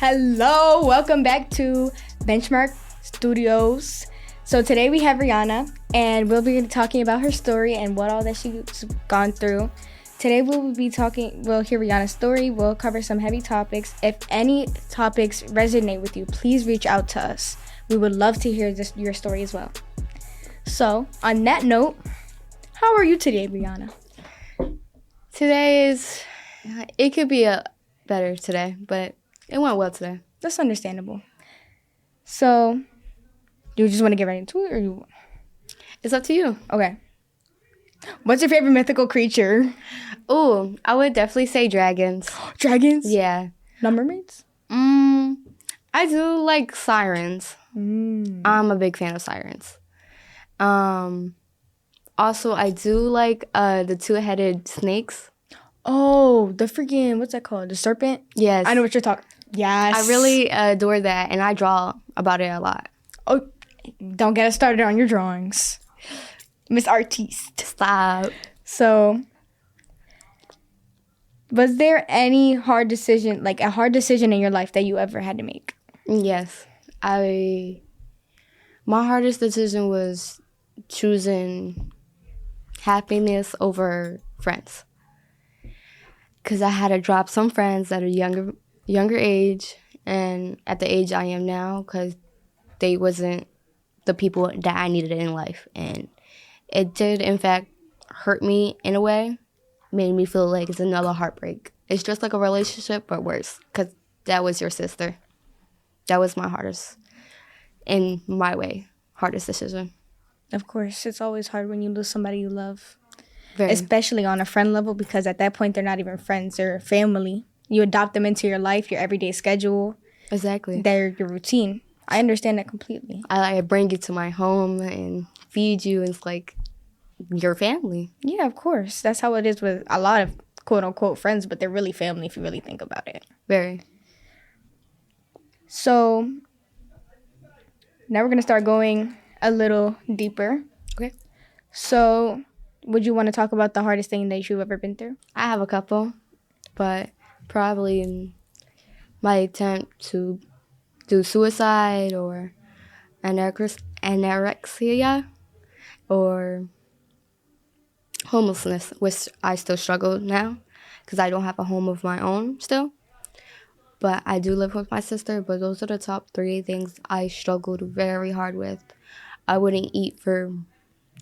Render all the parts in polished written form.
Hello, welcome back to Benchmark Studios. So today we have Rihanna, and we'll be talking about her story and what all that she's gone through. Today we'll hear Rihanna's story. We'll cover some heavy topics. If any topics resonate with you, please reach out to us. We would love to hear your story as well. So, on that note, how are you today, Rihanna? It could be better today, but it went well today. That's understandable. So, do you just want to get right into it, or It's up to you. Okay. What's your favorite mythical creature? Ooh, I would definitely say dragons. Dragons? Yeah. Not mermaids? I do like sirens. I'm a big fan of sirens. Also, I do like the two-headed snakes. Oh, the freaking, what's that called? The serpent? Yes. I know what you're talking. Yes. I really adore that, and I draw about it a lot. Oh, don't get us started on your drawings. Miss Artiste. Stop. So, was there any hard decision in your life that you ever had to make? Yes. My hardest decision was choosing happiness over friends. Because I had to drop some friends at a younger age, and at the age I am now, because they wasn't the people that I needed in life. And it did, in fact, hurt me in a way, made me feel like it's another heartbreak. It's just like a relationship, but worse, because that was your sister. That was my hardest, in my way, hardest decision. Of course, it's always hard when you lose somebody you love. Very. Especially on a friend level, because at that point, they're not even friends, they're family. You adopt them into your life, your everyday schedule. Exactly. They're your routine. I understand that completely. I bring you to my home and feed you, and it's like your family. Yeah, of course. That's how it is with a lot of quote-unquote friends, but they're really family if you really think about it. Very. So, now we're going to start going a little deeper. Okay. So, would you want to talk about the hardest thing that you've ever been through? I have a couple, but probably in my attempt to do suicide or anorexia or homelessness, which I still struggle now because I don't have a home of my own still. But I do live with my sister, but those are the top 3 things I struggled very hard with. I wouldn't eat for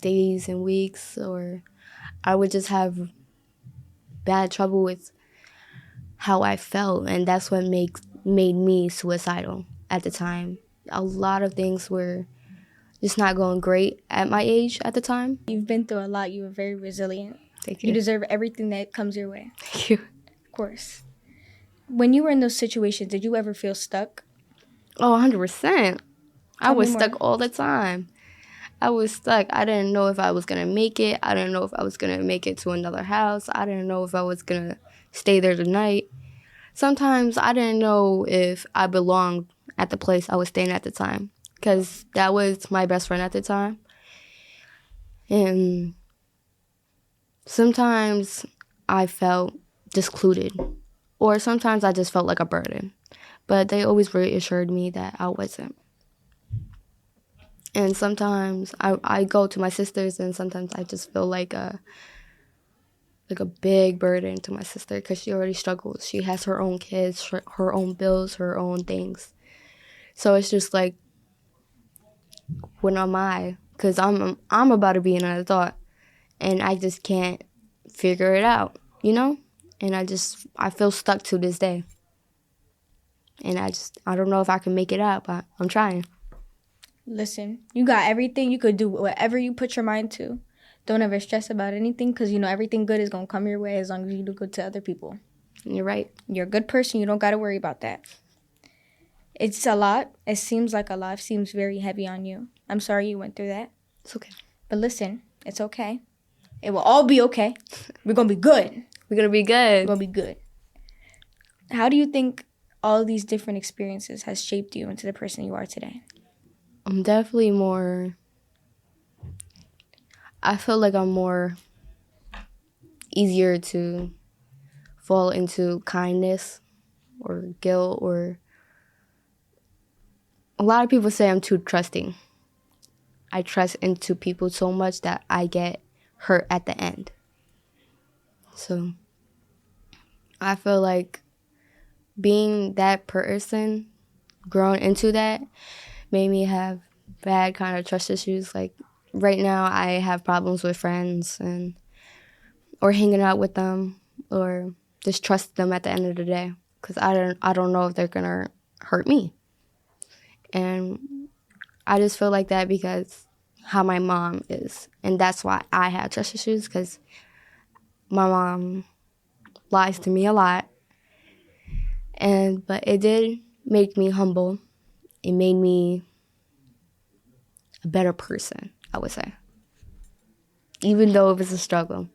days and weeks, or I would just have bad trouble with how I felt, and that's what made me suicidal at the time. A lot of things were just not going great at my age at the time. You've been through a lot. You were very resilient. Thank you. You deserve everything that comes your way. Thank you. Of course. When you were in those situations, did you ever feel stuck? Oh, 100%. I was more. stuck all the time. I was stuck. I didn't know if I was going to make it. I didn't know if I was going to make it to another house. I didn't know if I was going to stay there tonight. Sometimes I didn't know if I belonged at the place I was staying at the time, because that was my best friend at the time. And sometimes I felt discluded, or sometimes I just felt like a burden. But they always reassured me that I wasn't. And sometimes I go to my sisters, and sometimes I just feel like a big burden to my sister, because she already struggles. She has her own kids, her own bills, her own things. So it's just like, when am I? Because I'm about to be an adult, and I just can't figure it out, you know? And I feel stuck to this day. And I don't know if I can make it out, but I'm trying. Listen, you got everything. You could do whatever you put your mind to. Don't ever stress about anything, because you know everything good is going to come your way as long as you do good to other people. You're right. You're a good person. You don't got to worry about that. It's a lot. It seems like a lot. It seems very heavy on you. I'm sorry you went through that. It's okay. But listen, it's okay. It will all be okay. We're going to be good. We're going to be good. We're going to be good. How do you think all these different experiences has shaped you into the person you are today? I'm definitely more... I feel like I'm more easier to fall into kindness or guilt or a lot of people say I'm too trusting. I trust into people so much that I get hurt at the end. So I feel like being that person, growing into that, made me have bad kind of trust issues. Like right now, I have problems with friends or hanging out with them or just trust them at the end of the day because I don't know if they're gonna hurt me. And I just feel like that because how my mom is, and that's why I have trust issues because my mom lies to me a lot. But it did make me humble. It made me a better person, I would say. Even though it was a struggle,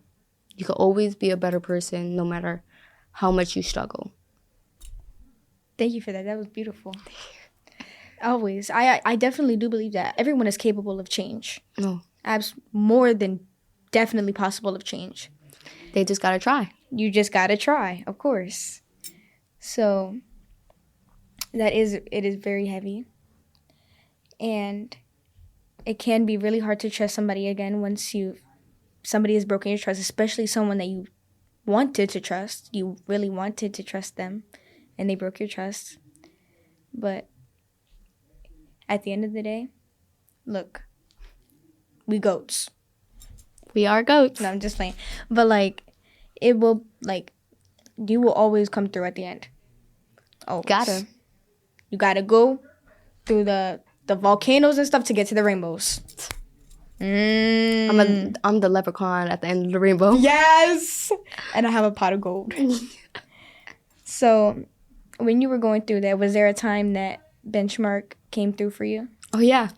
you can always be a better person no matter how much you struggle. Thank you for that. That was beautiful. Always. I definitely do believe that everyone is capable of change. No. More than definitely possible of change. They just gotta try. You just gotta try, of course. So it is very heavy. And it can be really hard to trust somebody again once somebody has broken your trust, especially someone that you wanted to trust. You really wanted to trust them, and they broke your trust. But at the end of the day, look, we goats. We are goats. No, I'm just playing. But, like, it will, like, you will always come through at the end. Always. Gotta. You gotta go through the volcanoes and stuff to get to the rainbows. I'm the leprechaun at the end of the rainbow. Yes! And I have a pot of gold. So, when you were going through that, was there a time that Benchmark came through for you? Oh, yeah.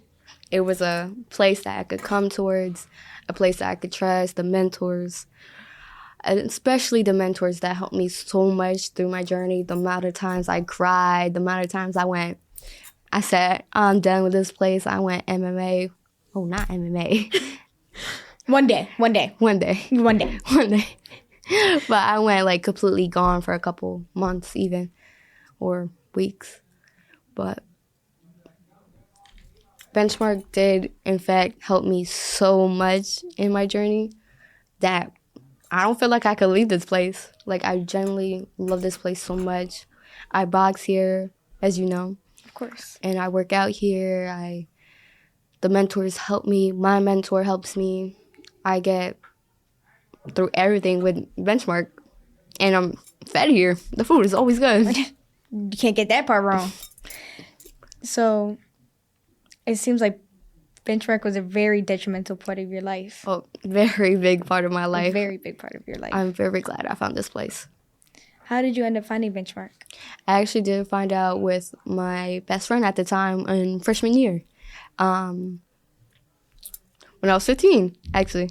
It was a place that I could come towards, a place that I could trust, the mentors, and especially the mentors that helped me so much through my journey. The amount of times I cried, the amount of times I said, I'm done with this place. I went MMA. Oh, not MMA. One day. But I went like completely gone for a couple months even, or weeks. But Benchmark did, in fact, help me so much in my journey that I don't feel like I could leave this place. Like, I genuinely love this place so much. I box here, as you know. Of course. And I work out here. The mentors help me. My mentor helps me. I get through everything with Benchmark. And I'm fed here. The food is always good. You can't get that part wrong. So, it seems like Benchmark was a very detrimental part of your life. Oh, very big part of my life. A very big part of your life. I'm very glad I found this place. How did you end up finding Benchmark? I actually did find out with my best friend at the time in freshman year. When I was 15, actually.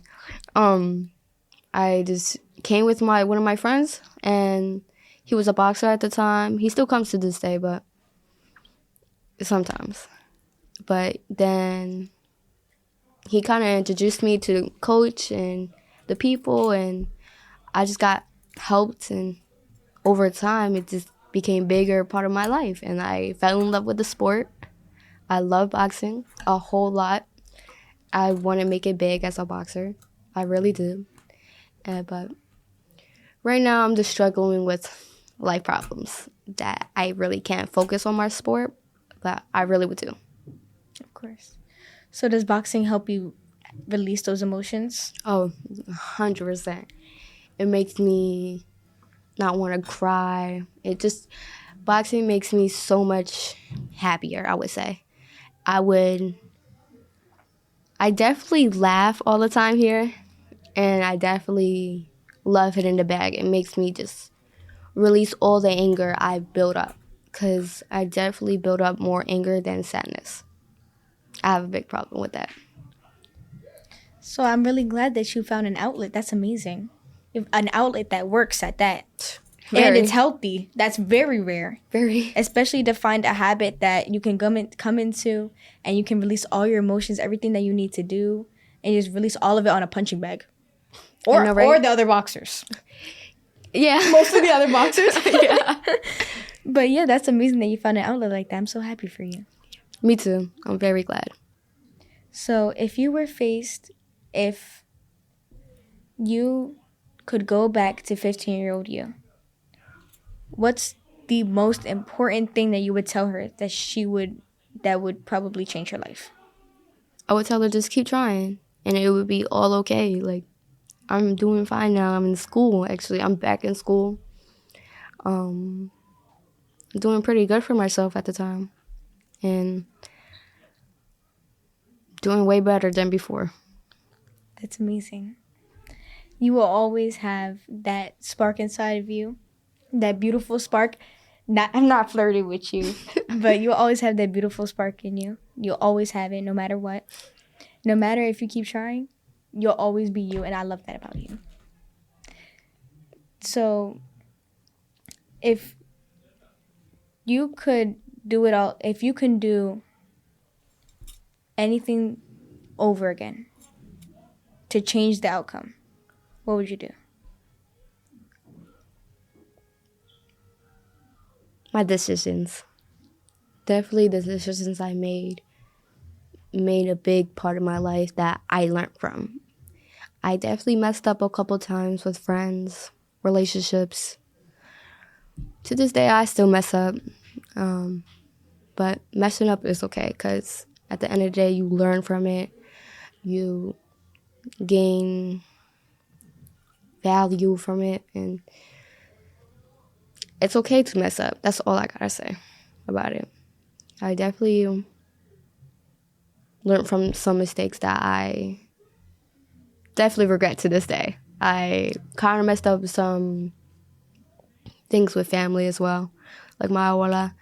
I just came with one of my friends, and he was a boxer at the time. He still comes to this day, but sometimes. But then he kind of introduced me to coach and the people, and I just got helped, and over time it just became a bigger part of my life, and I fell in love with the sport. I love boxing a whole lot. I want to make it big as a boxer. I really do. But right now I'm just struggling with life problems that I really can't focus on my sport, but I really would do. Of course. So does boxing help you release those emotions? Oh, 100%. It makes me not want to cry. Boxing makes me so much happier, I would say. I definitely laugh all the time here, and I definitely love hitting the bag. It makes me just release all the anger I built up, because I definitely build up more anger than sadness. I have a big problem with that. So I'm really glad that you found an outlet. That's amazing. An outlet that works at that. Very. And it's healthy. That's very rare. Very. Especially to find a habit that you can come into and you can release all your emotions, everything that you need to do, and just release all of it on a punching bag. Or the other boxers. Yeah. Most of the other boxers. Yeah. But yeah, that's amazing that you found an outlet like that. I'm so happy for you. Me too. I'm very glad. So if you could go back to 15-year-old you, what's the most important thing that you would tell her that would probably change her life? I would tell her just keep trying, and it would be all okay. Like, I'm doing fine now. I'm in school, actually. I'm back in school. Doing pretty good for myself at the time, and doing way better than before. That's amazing. You will always have that spark inside of you, that beautiful spark. I'm not flirting with you, but you'll always have that beautiful spark in you. You'll always have it no matter what. No matter if you keep trying, you'll always be you, and I love that about you. So, if you could do it all, if you can do anything over again to change the outcome, what would you do? My decisions. Definitely the decisions I made a big part of my life that I learned from. I definitely messed up a couple times with friends, relationships. To this day, I still mess up. But messing up is okay because at the end of the day, you learn from it. You gain value from it. And it's okay to mess up. That's all I gotta say about it. I definitely learned from some mistakes that I definitely regret to this day. I kind of messed up some things with family as well. Like my abuela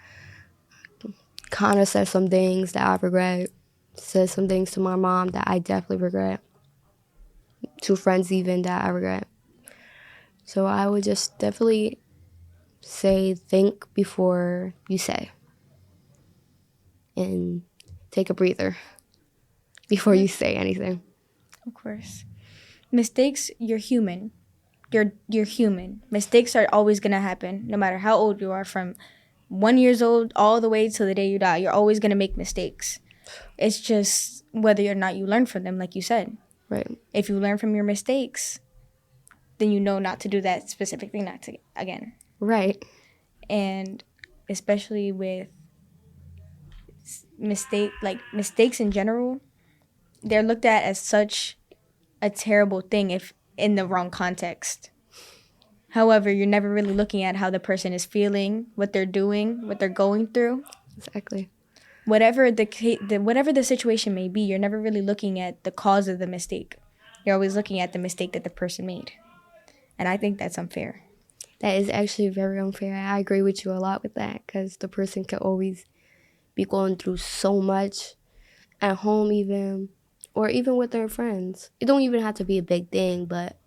kind of said some things that I regret. Said some things to my mom that I definitely regret. To friends even that I regret. So I would just definitely say think before you say. And take a breather before you say anything. Of course. Mistakes, you're human. You're human. Mistakes are always gonna happen, no matter how old you are, from 1 year old all the way till the day you die. You're always gonna make mistakes. It's just whether or not you learn from them, like you said. Right. If you learn from your mistakes, then you know not to do that specific thing not to again. Right. And especially with mistakes in general, they're looked at as such a terrible thing if in the wrong context. However, you're never really looking at how the person is feeling, what they're doing, what they're going through. Exactly. Whatever the situation may be, you're never really looking at the cause of the mistake. You're always looking at the mistake that the person made. And I think that's unfair. That is actually very unfair. I agree with you a lot with that because the person could always be going through so much at home even, or even with their friends. It don't even have to be a big thing, but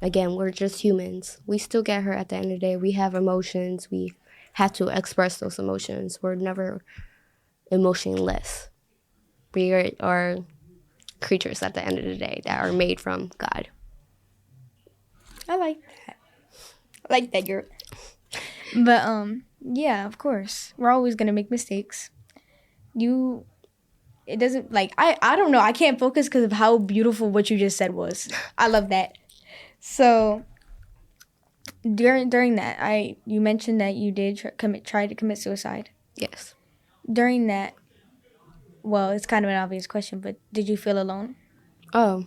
again, we're just humans. We still get hurt at the end of the day. We have emotions. We have to express those emotions. We're never emotionless. We are creatures at the end of the day that are made from God. I like that. I like that, girl. But yeah, of course, we're always gonna make mistakes. It doesn't like I don't know. I can't focus because of how beautiful what you just said was. I love that. So during that, you mentioned that you did try to commit suicide. Yes. During that, well, it's kind of an obvious question, but did you feel alone? Oh.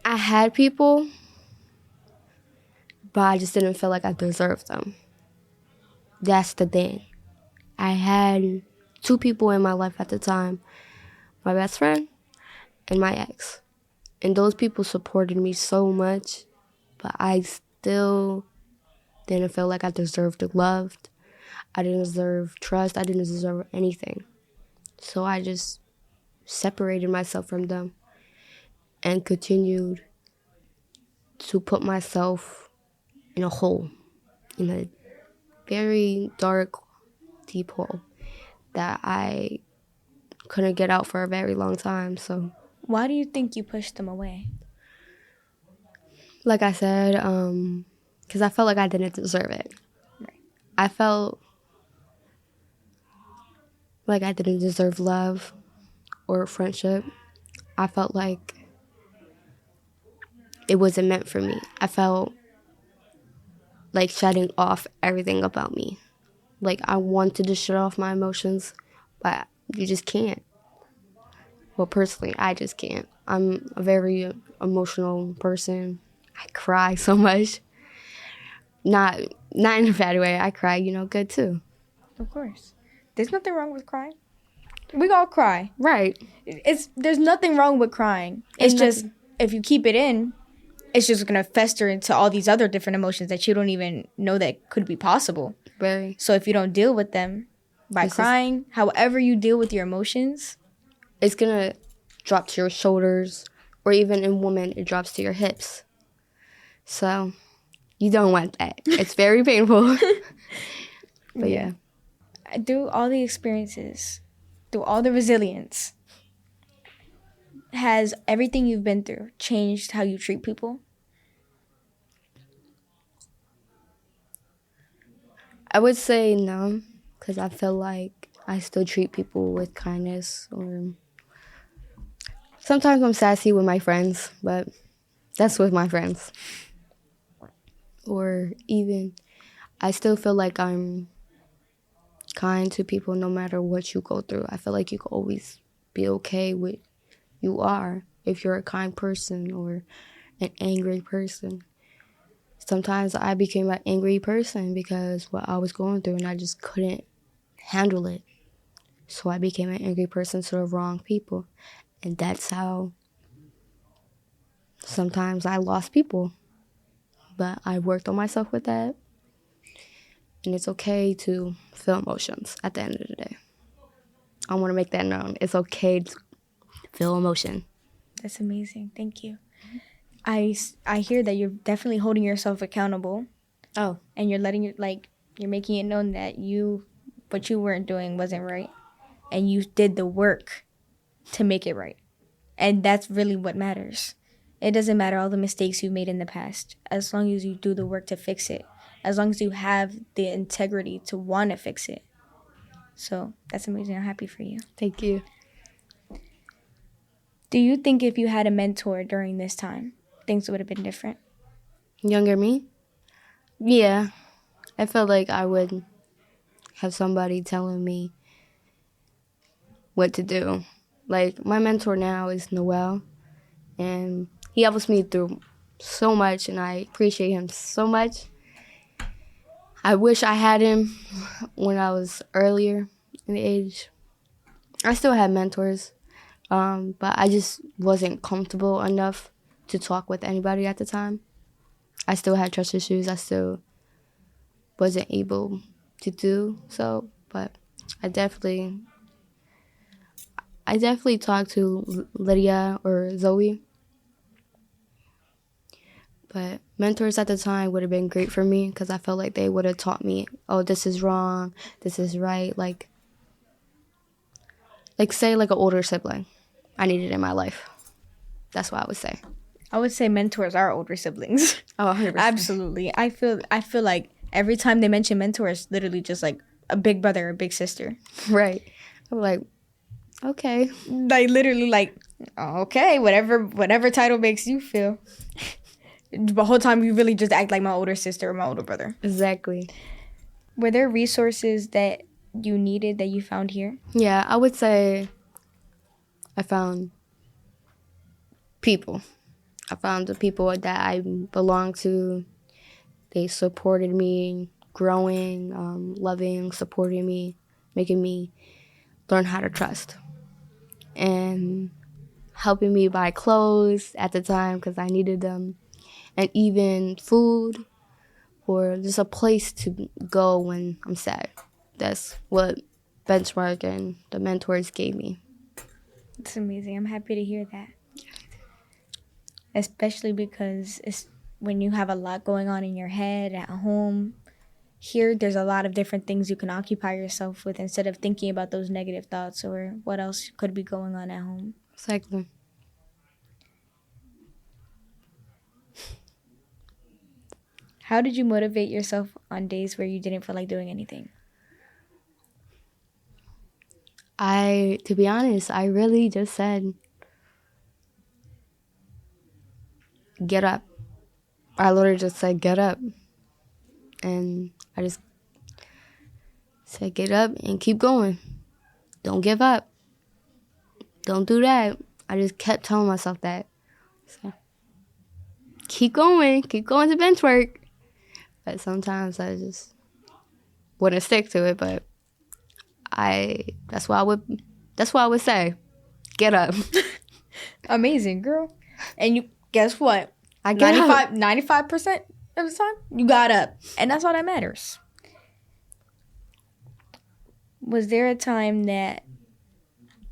I had people, but I just didn't feel like I deserved them. That's the thing. I had 2 people in my life at the time, my best friend and my ex. And those people supported me so much, but I still didn't feel like I deserved loved. I didn't deserve trust. I didn't deserve anything. So I just separated myself from them and continued to put myself in a hole, in a very dark, deep hole that I couldn't get out for a very long time. So why do you think you pushed them away? Like I said, because I felt like I didn't deserve it. Right. I felt like I didn't deserve love or friendship. I felt like it wasn't meant for me. I felt like shutting off everything about me. Like I wanted to shut off my emotions, but you just can't. Well, personally, I just can't. I'm a very emotional person. I cry so much. Not in a bad way. I cry, good too. Of course. There's nothing wrong with crying. We all cry. Right. There's nothing wrong with crying. It's just if you keep it in, it's just gonna fester into all these other different emotions that you don't even know that could be possible. Very. So if you don't deal with them by crying, however you deal with your emotions, it's gonna drop to your shoulders, or even in women, it drops to your hips. So you don't want that. It's very painful. But yeah. Through all the experiences, through all the resilience, has everything you've been through changed how you treat people? I would say no, because I feel like I still treat people with kindness. Or sometimes I'm sassy with my friends, but that's with my friends. Or even I still feel like I'm kind to people no matter what you go through. I feel like you can always be okay with you are if you're a kind person or an angry person. Sometimes I became an angry person because what I was going through and I just couldn't handle it. So I became an angry person to the wrong people. And that's how sometimes I lost people. But I worked on myself with that. And it's okay to feel emotions at the end of the day. I want to make that known. It's okay to feel emotion. That's amazing. Thank you. I hear that you're definitely holding yourself accountable. Oh. And you're you're making it known that what you weren't doing wasn't right. And you did the work to make it right. And that's really what matters. It doesn't matter all the mistakes you made in the past, as long as you do the work to fix it, as long as you have the integrity to want to fix it. So that's amazing. I'm happy for you. Thank you. Do you think if you had a mentor during this time, things would have been different? Younger me? Yeah. I felt like I would have somebody telling me what to do. Like, my mentor now is Noel, and he helps me through so much, and I appreciate him so much. I wish I had him when I was earlier in the age. I still had mentors, but I just wasn't comfortable enough to talk with anybody at the time. I still had trust issues. I still wasn't able to do so, but I definitely talked to Lydia or Zoe. But mentors at the time would have been great for me because I felt like they would have taught me, oh, this is wrong, this is right. Like say like an older sibling I needed in my life. That's what I would say. I would say mentors are older siblings. Oh, 100%. Absolutely. I feel like every time they mention mentors, literally just like a big brother or big sister. Right. I'm like, okay. Like literally like, okay, whatever title makes you feel. The whole time you really just act like my older sister or my older brother. Exactly. Were there resources that you needed that you found here? Yeah, I would say I found people. I found the people that I belong to. They supported me growing, loving, supporting me, making me learn how to trust. And helping me buy clothes at the time because I needed them. And even food or just a place to go when I'm sad. That's what Benchmark and the mentors gave me. It's amazing. I'm happy to hear that. Especially because it's when you have a lot going on in your head at home. Here, there's a lot of different things you can occupy yourself with instead of thinking about those negative thoughts or what else could be going on at home. Exactly. How did you motivate yourself on days where you didn't feel like doing anything? To be honest, I really just said, get up. I literally just said, get up. And I just said, get up and keep going. Don't give up. Don't do that. I just kept telling myself that. So, keep going to bench work. But sometimes I just wouldn't stick to it. But that's what I would say. Get up. Amazing, girl. And you guess what? I get up. 95% of the time, you got up. And that's all that matters. Was there a time that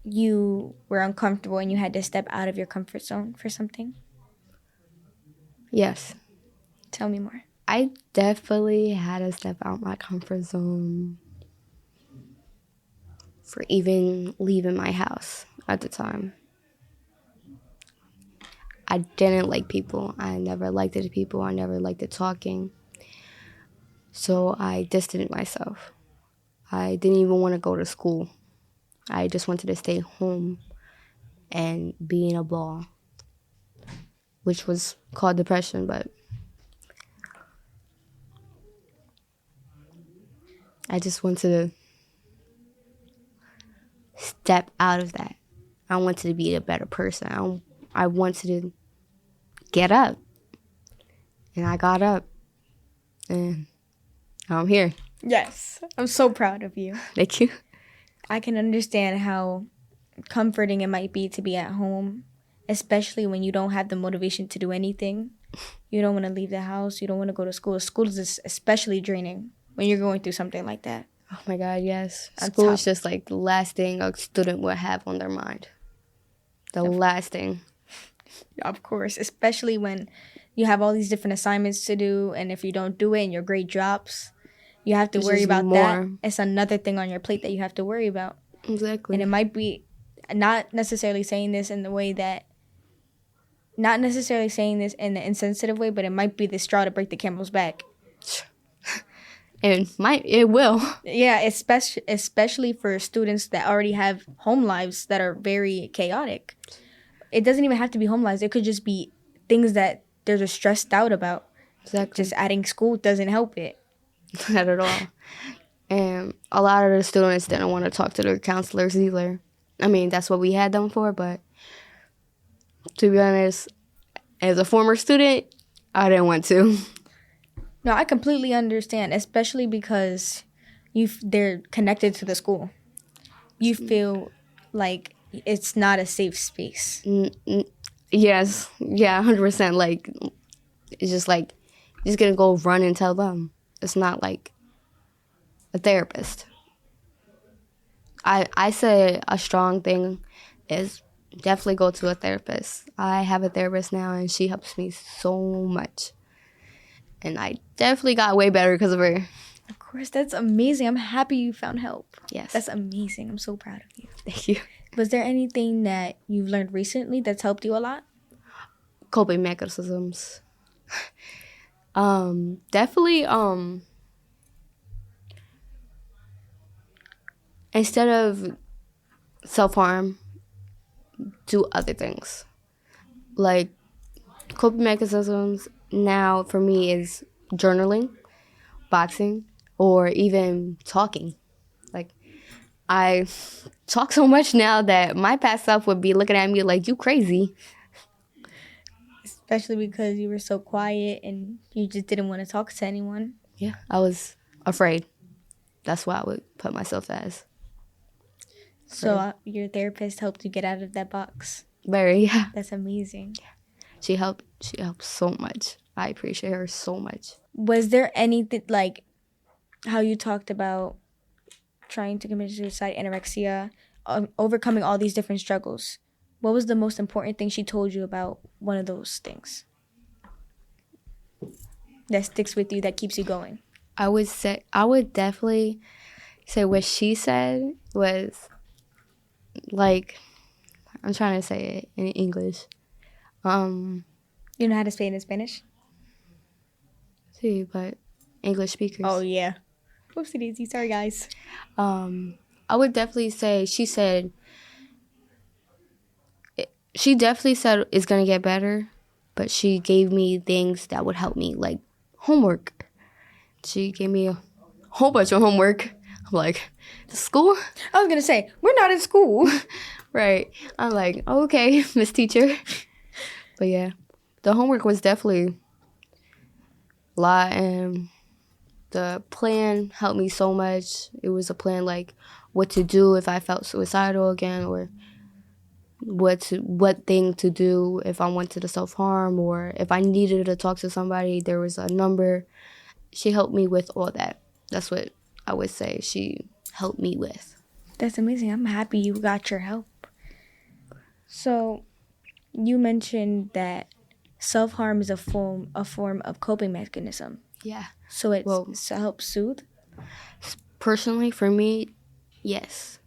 you were uncomfortable and you had to step out of your comfort zone for something? Yes. Tell me more. I definitely had to step out my comfort zone for even leaving my house at the time. I didn't like people. I never liked the people. I never liked the talking. So I distanced myself. I didn't even want to go to school. I just wanted to stay home and be in a ball, which was called depression, but I just wanted to step out of that. I wanted to be a better person. I wanted to get up. And I got up. And now I'm here. Yes. I'm so proud of you. Thank you. I can understand how comforting it might be to be at home, especially when you don't have the motivation to do anything. You don't want to leave the house. You don't want to go to school. School is especially draining when you're going through something like that. Oh my God, yes. School is just like the last thing a student would have on their mind. The last thing. Of course, especially when you have all these different assignments to do, and if you don't do it and your grade drops, you have to worry about that. It's another thing on your plate that you have to worry about. Exactly. And it might be not necessarily saying this in the way that, not necessarily saying this in an insensitive way, but it might be the straw to break the camel's back. It will. Yeah, especially for students that already have home lives that are very chaotic. It doesn't even have to be home lives. It could just be things that they're just stressed out about. Exactly. Just adding school doesn't help it. Not at all. And a lot of the students didn't want to talk to their counselors either. I mean, that's what we had them for, but to be honest, as a former student, I didn't want to. No, I completely understand, especially because they're connected to the school. You feel like it's not a safe space. Yes. Yeah, 100%. Like, it's just like, you're just going to go run and tell them. It's not like a therapist. I say a strong thing is definitely go to a therapist. I have a therapist now, and she helps me so much. And I definitely got way better because of her. Of course, that's amazing. I'm happy you found help. Yes. That's amazing. I'm so proud of you. Thank you. Was there anything that you've learned recently that's helped you a lot? Coping mechanisms. Definitely, instead of self-harm, do other things. Like, coping mechanisms now for me is journaling, boxing, or even talking. Like, I talk so much now that my past self would be looking at me like, you crazy. Especially because you were so quiet and you just didn't want to talk to anyone. Yeah, I was afraid. That's what I would put myself as. So your therapist helped you get out of that box. Very, yeah. That's amazing. She helped so much. I appreciate her so much. Was there anything, like how you talked about trying to commit suicide, anorexia, overcoming all these different struggles? What was the most important thing she told you about one of those things that sticks with you, that keeps you going? I would definitely say what she said was, like, I'm trying to say it in English. You know how to say it in Spanish? See, but English speakers. Oh, yeah. Whoopsie daisy. Sorry, guys. I would definitely say she definitely said it's gonna get better, but she gave me things that would help me, like homework. She gave me a whole bunch of homework. I'm like, the school? I was gonna say we're not in school. Right. I'm like, okay, Miss Teacher. But yeah, the homework was definitely a lot, and the plan helped me so much. It was a plan like what to do if I felt suicidal again, or what thing to do if I wanted to self-harm, or if I needed to talk to somebody, there was a number. She helped me with all that. That's what I would say she helped me with. That's amazing. I'm happy you got your help. So, you mentioned that self-harm is a form of coping mechanism. Yeah. So it helps soothe? Personally, for me, yes.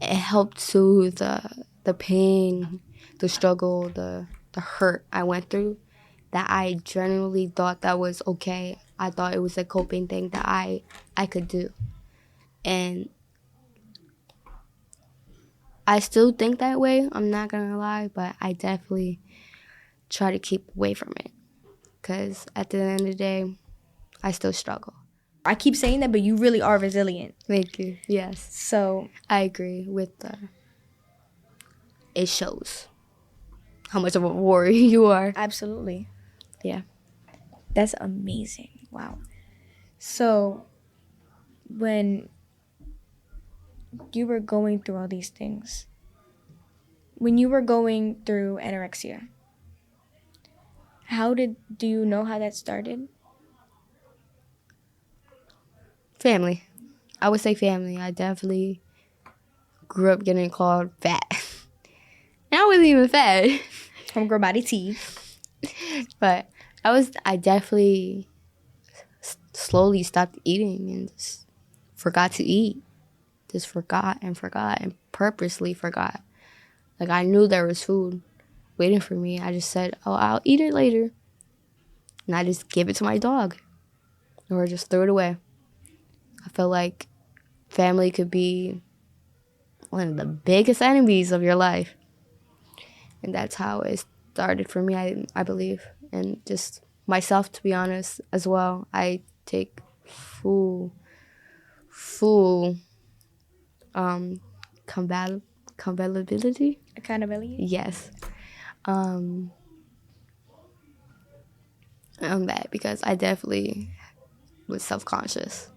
It helped soothe the pain, the struggle, the hurt I went through, that I genuinely thought that was okay. I thought it was a coping thing that I could do. And I still think that way, I'm not going to lie, but I definitely try to keep away from it. Because at the end of the day, I still struggle. I keep saying that, but you really are resilient. Thank you. Yes. So I agree with it shows how much of a warrior you are. absolutely. Yeah. That's amazing. Wow. So when you were going through all these things, when you were going through anorexia, do you know how that started? Family. I would say family. I definitely grew up getting called fat. And I wasn't even fat. Homegirl body tea. But I definitely slowly stopped eating and just forgot to eat. Just forgot and purposely forgot. Like, I knew there was food waiting for me. I just said, oh, I'll eat it later. And I just gave it to my dog. Or just threw it away. I feel like family could be one of the biggest enemies of your life. And that's how it started for me, I believe. And just myself, to be honest, as well. I take full compatibility. Accountability? Yes. On that, because I definitely was self-conscious.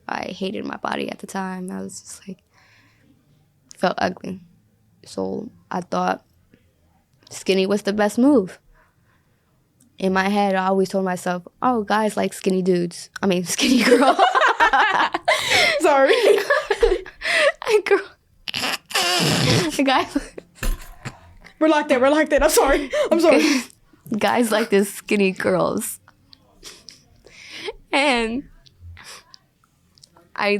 I hated my body at the time. I was just like, felt ugly. So I thought skinny was the best move. In my head, I always told myself, oh, guys like skinny dudes. I mean, skinny girls. Sorry. Guys. We're locked in. I'm sorry. Guys like this skinny girls. And I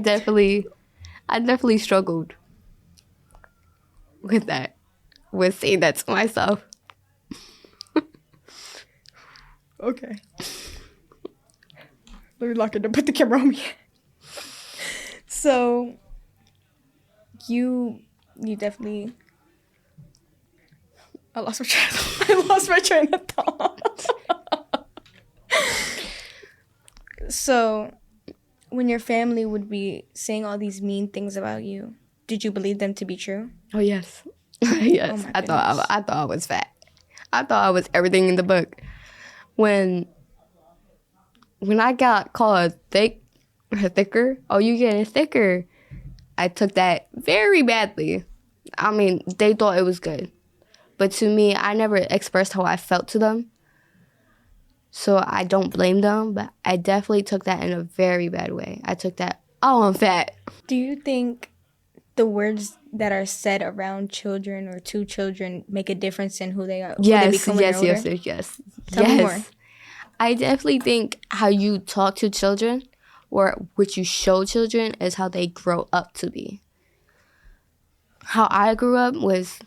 definitely struggled with that, with saying that to myself. Okay. Let me lock it and put the camera on me. So, you definitely... I lost my train of thought. So, when your family would be saying all these mean things about you, did you believe them to be true? Oh, yes. Yes. Oh, I thought I was fat. I thought I was everything in the book. When I got called thicker, oh, you getting thicker, I took that very badly. I mean, they thought it was good. But to me, I never expressed how I felt to them. So I don't blame them, but I definitely took that in a very bad way. I took that, oh, I'm fat. Do you think the words that are said around children or to children make a difference in who they are? Yes. Tell me more. I definitely think how you talk to children or what you show children is how they grow up to be. How I grew up was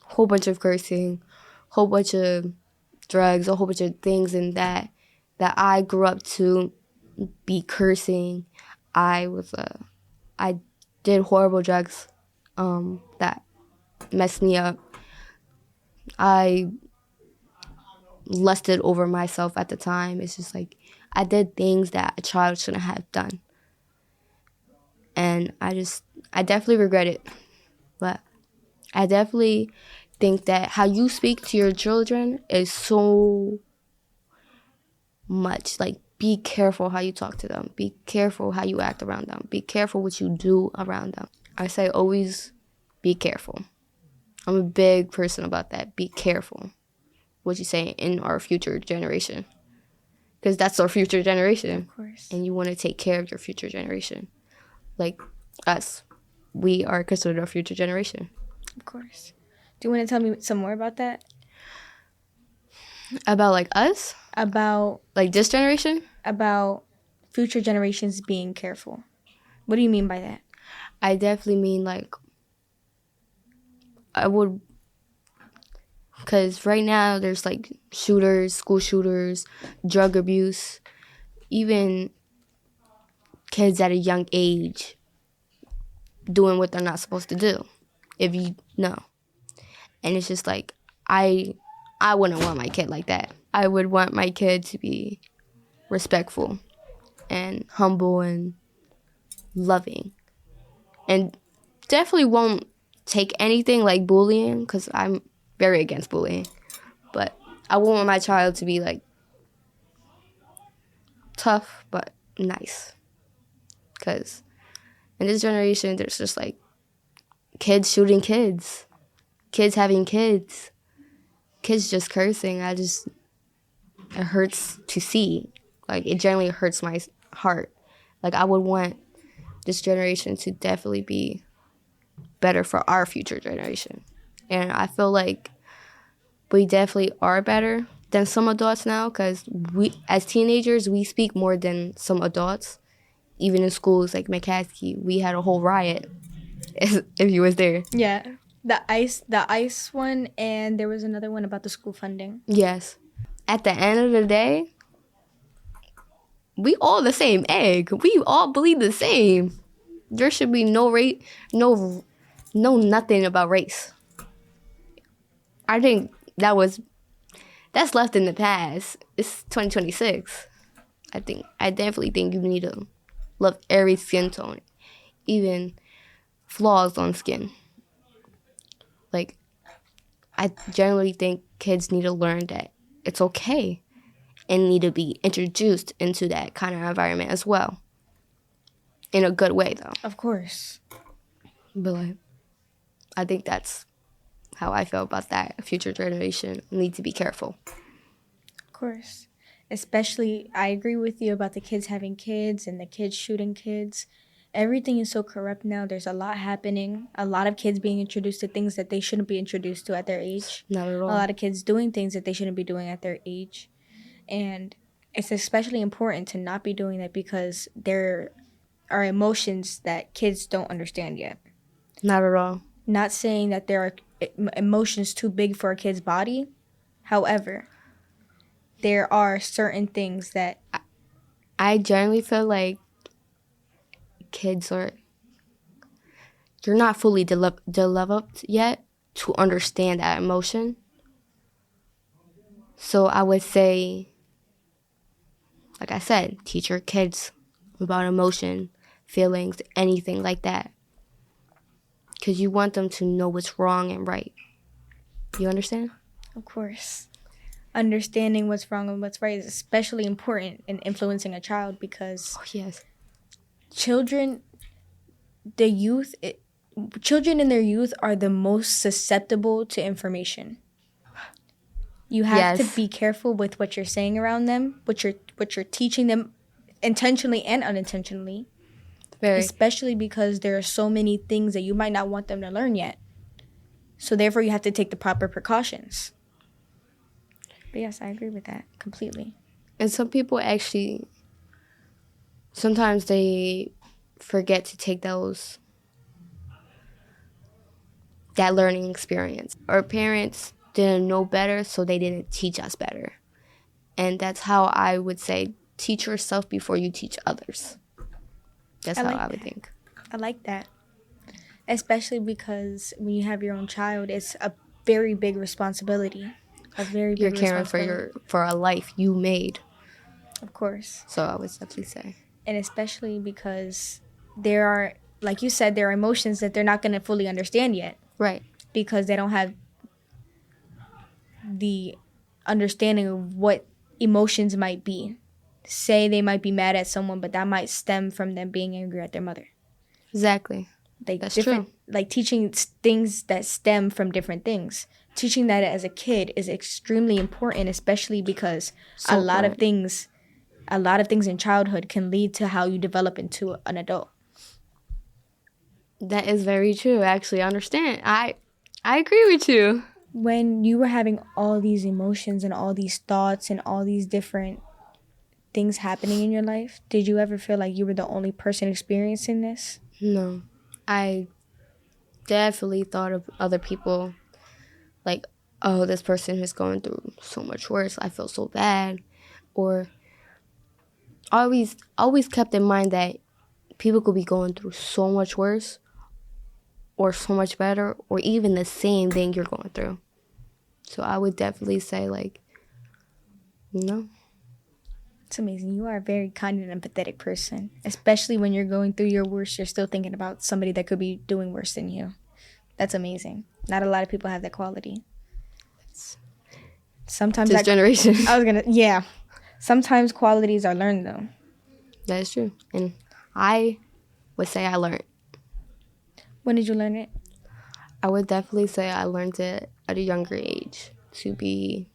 a whole bunch of cursing, whole bunch of drugs, a whole bunch of things in that I grew up to be cursing. I was I did horrible drugs that messed me up. I lusted over myself at the time. It's just like I did things that a child shouldn't have done. And I definitely regret it. But I definitely think that how you speak to your children is so much. Like, be careful how you talk to them. Be careful how you act around them. Be careful what you do around them. I say always be careful. I'm a big person about that. Be careful what you say in our future generation. Because that's our future generation. Of course. And you want to take care of your future generation. Like us. We are considered our future generation. Of course. Do you want to tell me some more about that? About like us? About Like this generation? about future generations being careful. What do you mean by that? I definitely mean like I would, because right now there's like shooters, school shooters, drug abuse, even kids at a young age doing what they're not supposed to do, if you know. And it's just like, I wouldn't want my kid like that. I would want my kid to be respectful and humble and loving. And definitely won't take anything like bullying, because I'm very against bullying. But I want my child to be like tough but nice. Because in this generation, there's just like kids shooting kids, kids having kids, kids just cursing. It hurts to see. Like, it generally hurts my heart. Like, I would want this generation to definitely be better for our future generation. And I feel like we definitely are better than some adults now, because we, as teenagers, we speak more than some adults. Even in schools like McCaskey, we had a whole riot, if you was there. Yeah. The ice one, and there was another one about the school funding. Yes. At the end of the day, we all the same egg. We all bleed the same. There should be no rate, no nothing about race. I think that's left in the past. It's 2026. I definitely think you need to love every skin tone, even flaws on skin. Like, I generally think kids need to learn that it's okay and need to be introduced into that kind of environment as well. In a good way, though. Of course. But, like, I think that's how I feel about that. Future generation need to be careful. Of course. Especially, I agree with you about the kids having kids and the kids shooting kids. Everything is so corrupt now. There's a lot happening. A lot of kids being introduced to things that they shouldn't be introduced to at their age. Not at all. A lot of kids doing things that they shouldn't be doing at their age. And it's especially important to not be doing that, because there are emotions that kids don't understand yet. Not at all. Not saying that there are emotions too big for a kid's body. However, there are certain things that I generally feel like kids you're not fully developed yet to understand that emotion. So I would say, like I said, teach your kids about emotion, feelings, anything like that. Because you want them to know what's wrong and right. You understand? Of course. Understanding what's wrong and what's right is especially important in influencing a child, because children in their youth are the most susceptible to information. You have to be careful with what you're saying around them, what you're teaching them intentionally and unintentionally. Very. Especially because there are so many things that you might not want them to learn yet. So therefore you have to take the proper precautions. But yes, I agree with that completely. And some people actually, sometimes they forget to take that learning experience. Our parents didn't know better, so they didn't teach us better. And that's how I would say, teach yourself before you teach others. That's how I would think. I like that. Especially because when you have your own child, it's a very big responsibility. A very You're big caring responsibility. for a life you made. Of course. So I would definitely say. And especially because there are, like you said, there are emotions that they're not going to fully understand yet. Right. Because they don't have the understanding of what emotions might be. Say they might be mad at someone, but that might stem from them being angry at their mother. Exactly. Like That's different, true. like teaching things that stem from different things. Teaching that as a kid is extremely important, especially because So a lot of important. things in childhood can lead to how you develop into an adult. That is very true. Actually, I understand. I agree with you. When you were having all these emotions and all these thoughts and all these different things happening in your life, did you ever feel like you were the only person experiencing this? No. I definitely thought of other people like, oh, this person is going through so much worse. I feel so bad. Or always kept in mind that people could be going through so much worse or so much better or even the same thing you're going through. So I would definitely say like, no. It's amazing. You are a very kind and empathetic person, especially when you're going through your worst. You're still thinking about somebody that could be doing worse than you. That's amazing. Not a lot of people have that quality. Sometimes This generation. yeah. Sometimes qualities are learned though. That is true. And I would say I learned. When did you learn it? I would definitely say I learned it at a younger age to be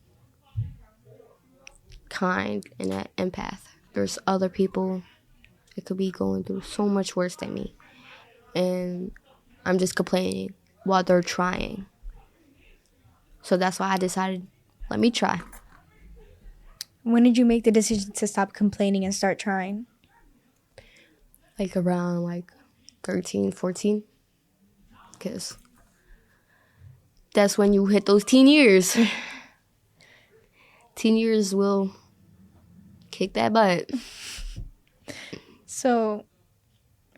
kind and an empath. There's other people that could be going through so much worse than me. And I'm just complaining while they're trying. So that's why I decided, let me try. When did you make the decision to stop complaining and start trying? Like around like 13, 14. Because that's when you hit those teen years. Teen years will kick that butt. So,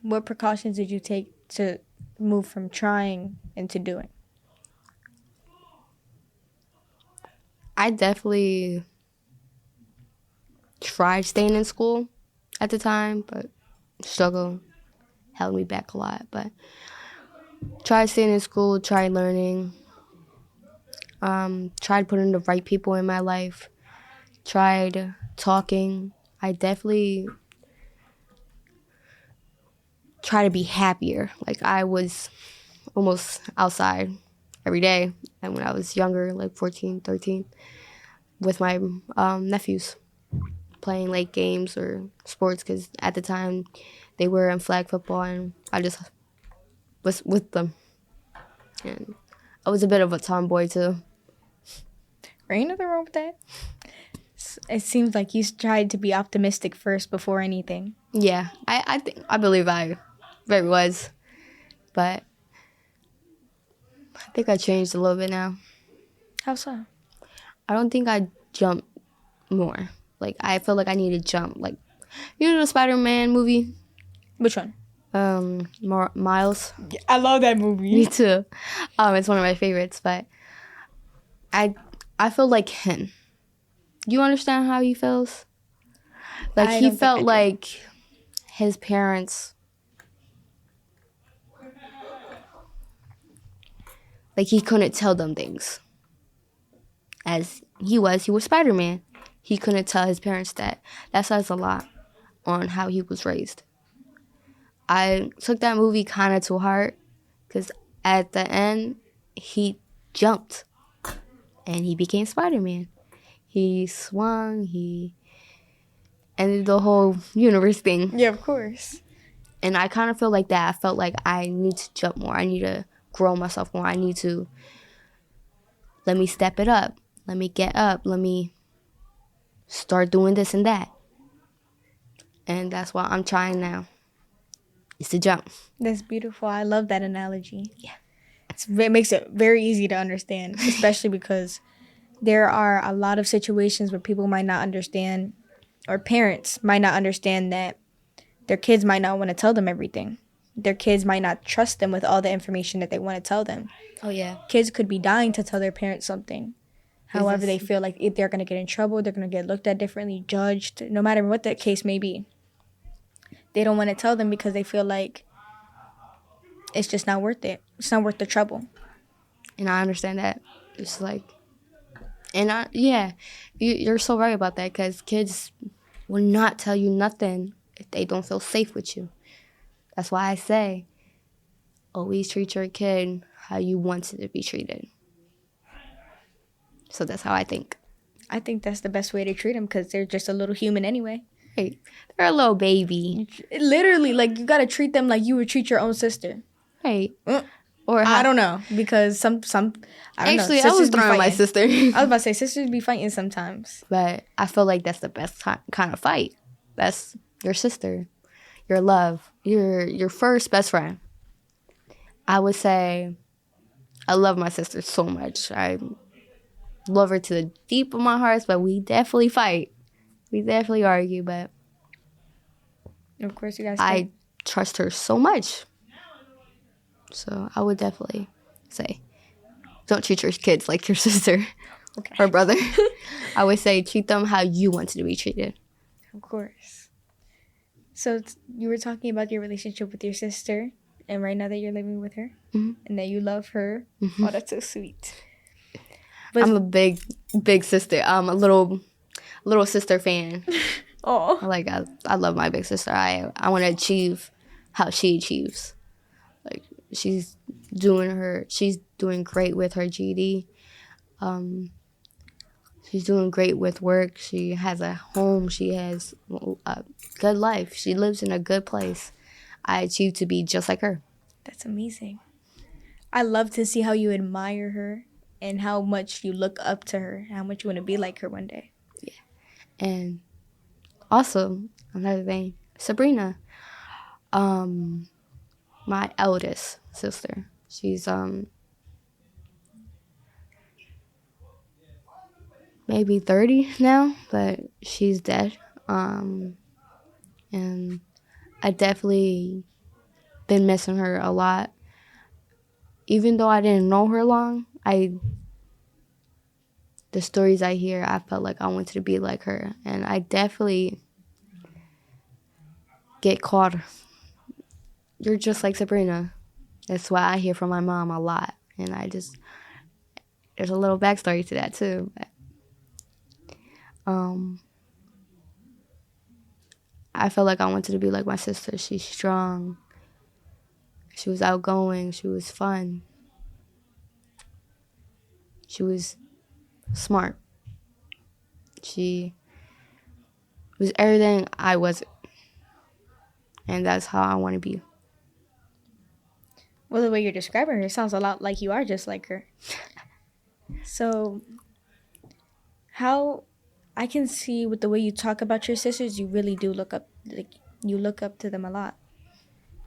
what precautions did you take to move from trying into doing? I definitely tried staying in school at the time, but struggle held me back a lot. But tried staying in school, tried learning, tried putting the right people in my life, tried talking. I definitely try to be happier. Like I was almost outside every day, and when I was younger, like 14, 13, with my nephews, playing like games or sports, because at the time they were in flag football, and I just was with them. And I was a bit of a tomboy too. Ain't nothing wrong with that. It seems like you tried to be optimistic first before anything. Yeah, I believe I very was, but I think I changed a little bit now. How so? I don't think I jump more. Like I feel like I need to jump. Like you know the Spider-Man movie, Which one? Miles. I love that movie. Me too. It's one of my favorites, but I feel like him. You understand how he feels? Like I he don't think I felt do. like his parents, like he couldn't tell them things. As he was Spider-Man. He couldn't tell his parents that. That says a lot on how he was raised. I took that movie kind of to heart because at the end, he jumped and he became Spider-Man. He swung, he ended the whole universe thing. Yeah, of course. And I kind of feel like that. I felt like I need to jump more. I need to grow myself more. I need to let me step it up. Let me get up. Let me start doing this and that. And that's what I'm trying now. Is to jump. That's beautiful. I love that analogy. Yeah. It makes it very easy to understand, especially because there are a lot of situations where people might not understand, or parents might not understand that their kids might not want to tell them everything. their kids might not trust them with all the information that they want to tell them. Oh, yeah. Kids could be dying to tell their parents something. However, they Business. feel like if they're going to get in trouble, they're going to get looked at differently, judged, no matter what the case may be. They don't want to tell them because they feel like it's just not worth it. It's not worth the trouble. And I understand that. It's like, you're so right about that, because kids will not tell you nothing if they don't feel safe with you. That's why I say, always treat your kid how you want it to be treated. So that's how I think. I think that's the best way to treat them because they're just a little human anyway. Right. They're a little baby. Literally, like, you got to treat them like you would treat your own sister. Right. Or I don't know, because some I don't Actually, know. I was Sisters be throwing my fighting. sister. I was about to say sisters be fighting sometimes. But I feel like that's the best kind of fight. That's your sister, your love, your first best friend. I would say I love my sister so much. I love her to the deep of my heart, but we definitely fight. We definitely argue, but Of course, you guys. I trust her so much. So I would definitely say, don't treat your kids like your sister or brother. I would say treat them how you want to be treated. Of course. So you were talking about your relationship with your sister, and right now that you're living with her, Mhm. and that you love her. Mhm. Oh, that's so sweet. But I'm a big sister. I'm a little sister fan. oh, I love my big sister. I want to achieve how she achieves. Like, she's doing great with her GED. She's doing great with work. She has a home. She has a good life. She lives in a good place. I achieve to be just like her. that's amazing. I love to see how you admire her and how much you look up to her, how much you want to be like her one day. And also, another thing, Sabrina, my eldest sister. She's maybe 30 now, but she's dead. And I definitely been missing her a lot. Even though I didn't know her long, the stories I hear, I felt like I wanted to be like her. And I definitely get caught. You're just like Sabrina. That's why I hear from my mom a lot. And there's a little backstory to that too. But, I felt like I wanted to be like my sister. She's strong. She was outgoing. She was fun. She was smart. She was everything I wasn't. And that's how I want to be. Well, the way you're describing her, it sounds a lot like you are just like her. So, how I can see with the way you talk about your sisters, you really do look up, like, you look up to them a lot.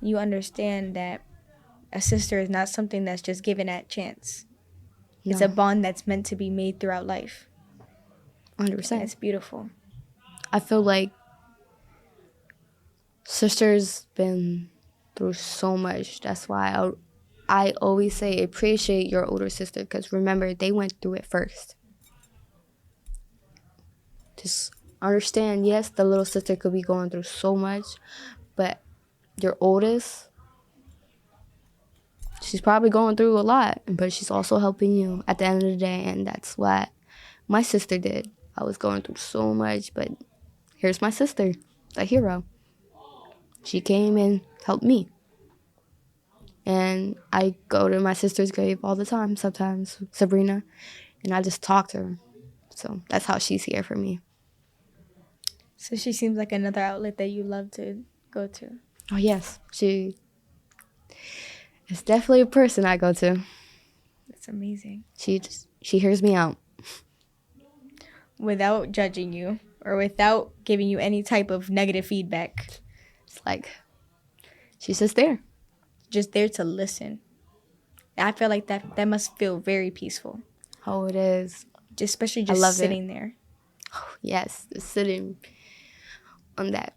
You understand that a sister is not something that's just given at chance. It's No, a bond that's meant to be made throughout life. 100%. And it's beautiful. I feel like sisters been through so much. That's why I always say appreciate your older sister, because remember, they went through it first. Just understand, yes, the little sister could be going through so much, but your oldest, she's probably going through a lot, but she's also helping you at the end of the day, and that's what my sister did. I was going through so much, but here's my sister, the hero. She came and helped me. And I go to my sister's grave all the time, sometimes, Sabrina, and I just talk to her. So that's how she's here for me. So she seems like another outlet that you love to go to. Oh, yes. She is definitely a person I go to. That's amazing. She hears me out. Without judging you or without giving you any type of negative feedback. It's like, she's just there. Just there to listen. And I feel like that must feel very peaceful. Oh, it is. Especially I love just sitting there. Oh, yes, just sitting on that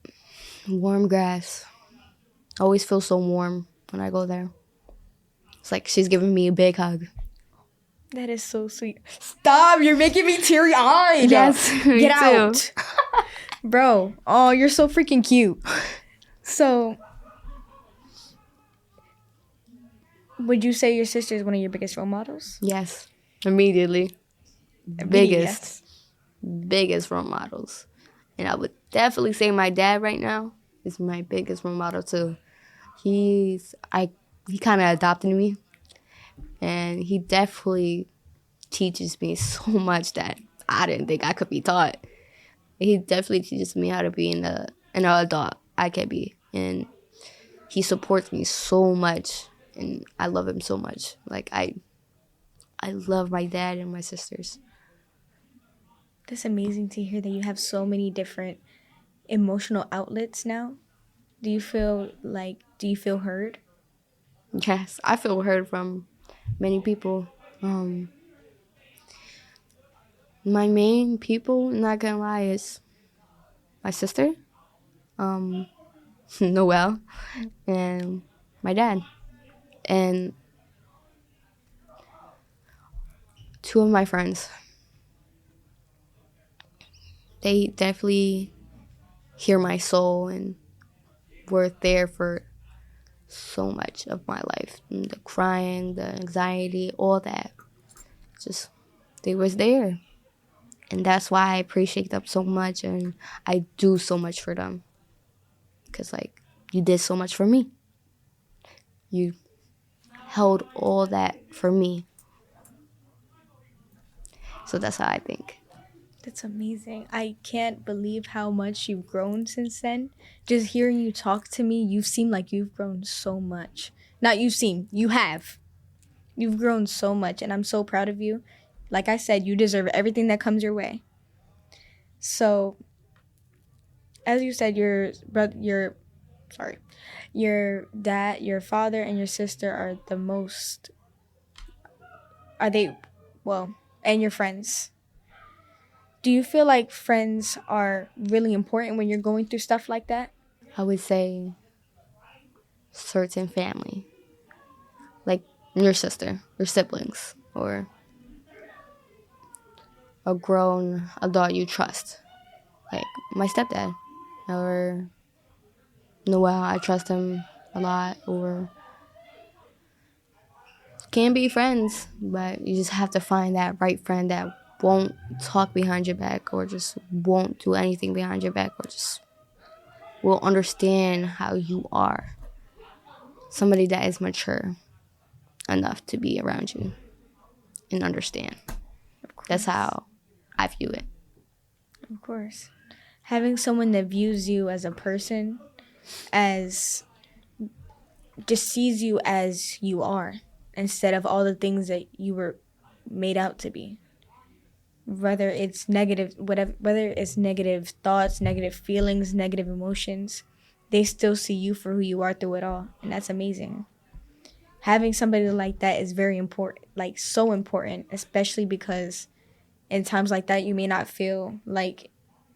warm grass. I always feel so warm when I go there. It's like she's giving me a big hug. That is so sweet. Stop! You're making me teary-eyed. Yes, me Get too. out. Bro, oh, you're so freaking cute. So, would you say your sister is one of your biggest role models? Yes, immediately. Yes. Biggest role models. And I would definitely say my dad right now is my biggest role model too. He kind of adopted me, and he definitely teaches me so much that I didn't think I could be taught. He definitely teaches me how to be an adult I can be, and he supports me so much, and I love him so much. Like I love my dad and my sisters. That's amazing to hear that you have so many different emotional outlets now. Do you feel heard? Yes, I feel heard from many people. My main people, not gonna lie, is my sister, Noelle, and my dad, and two of my friends. They definitely hear my soul and were there for so much of my life. And the crying, the anxiety, all that. Just, they was there. And that's why I appreciate them so much, and I do so much for them. Because, like, you did so much for me. You held all that for me. So that's how I think. That's amazing. I can't believe how much you've grown since then. Just hearing you talk to me, you seem like you've grown so much. Not you seem, you have. You've grown so much, and I'm so proud of you. Like I said, you deserve everything that comes your way. So, as you said, your dad, your father, and your sister are the most. Are they? Well, and your friends. Do you feel like friends are really important when you're going through stuff like that? I would say certain family. Like your sister, your siblings, or a grown adult you trust. Like my stepdad, or Noel, I trust him a lot, or can be friends, but you just have to find that right friend that won't talk behind your back or just won't do anything behind your back or just will understand how you are. Somebody that is mature enough to be around you and understand. That's how I view it. Of course. Having someone that views you as a person, as just sees you as you are, instead of all the things that you were made out to be. Whether it's negative, whether it's negative thoughts, negative feelings, negative emotions, they still see you for who you are through it all, and that's amazing. Having somebody like that is very important, like so important, especially because in times like that you may not feel like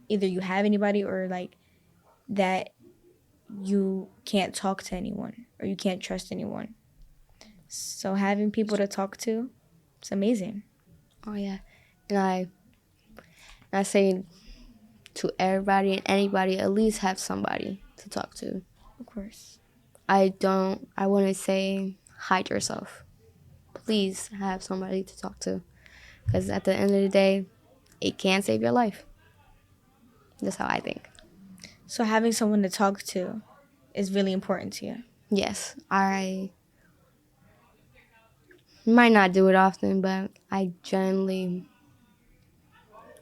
either you have anybody or like that you can't talk to anyone or you can't trust anyone. So having people to talk to, it's amazing. Oh yeah, and I say to everybody and anybody, at least have somebody to talk to. Of course. I wouldn't say hide yourself. Please have somebody to talk to, because at the end of the day, it can save your life. That's how I think. So having someone to talk to is really important to you. Yes, I might not do it often, but I generally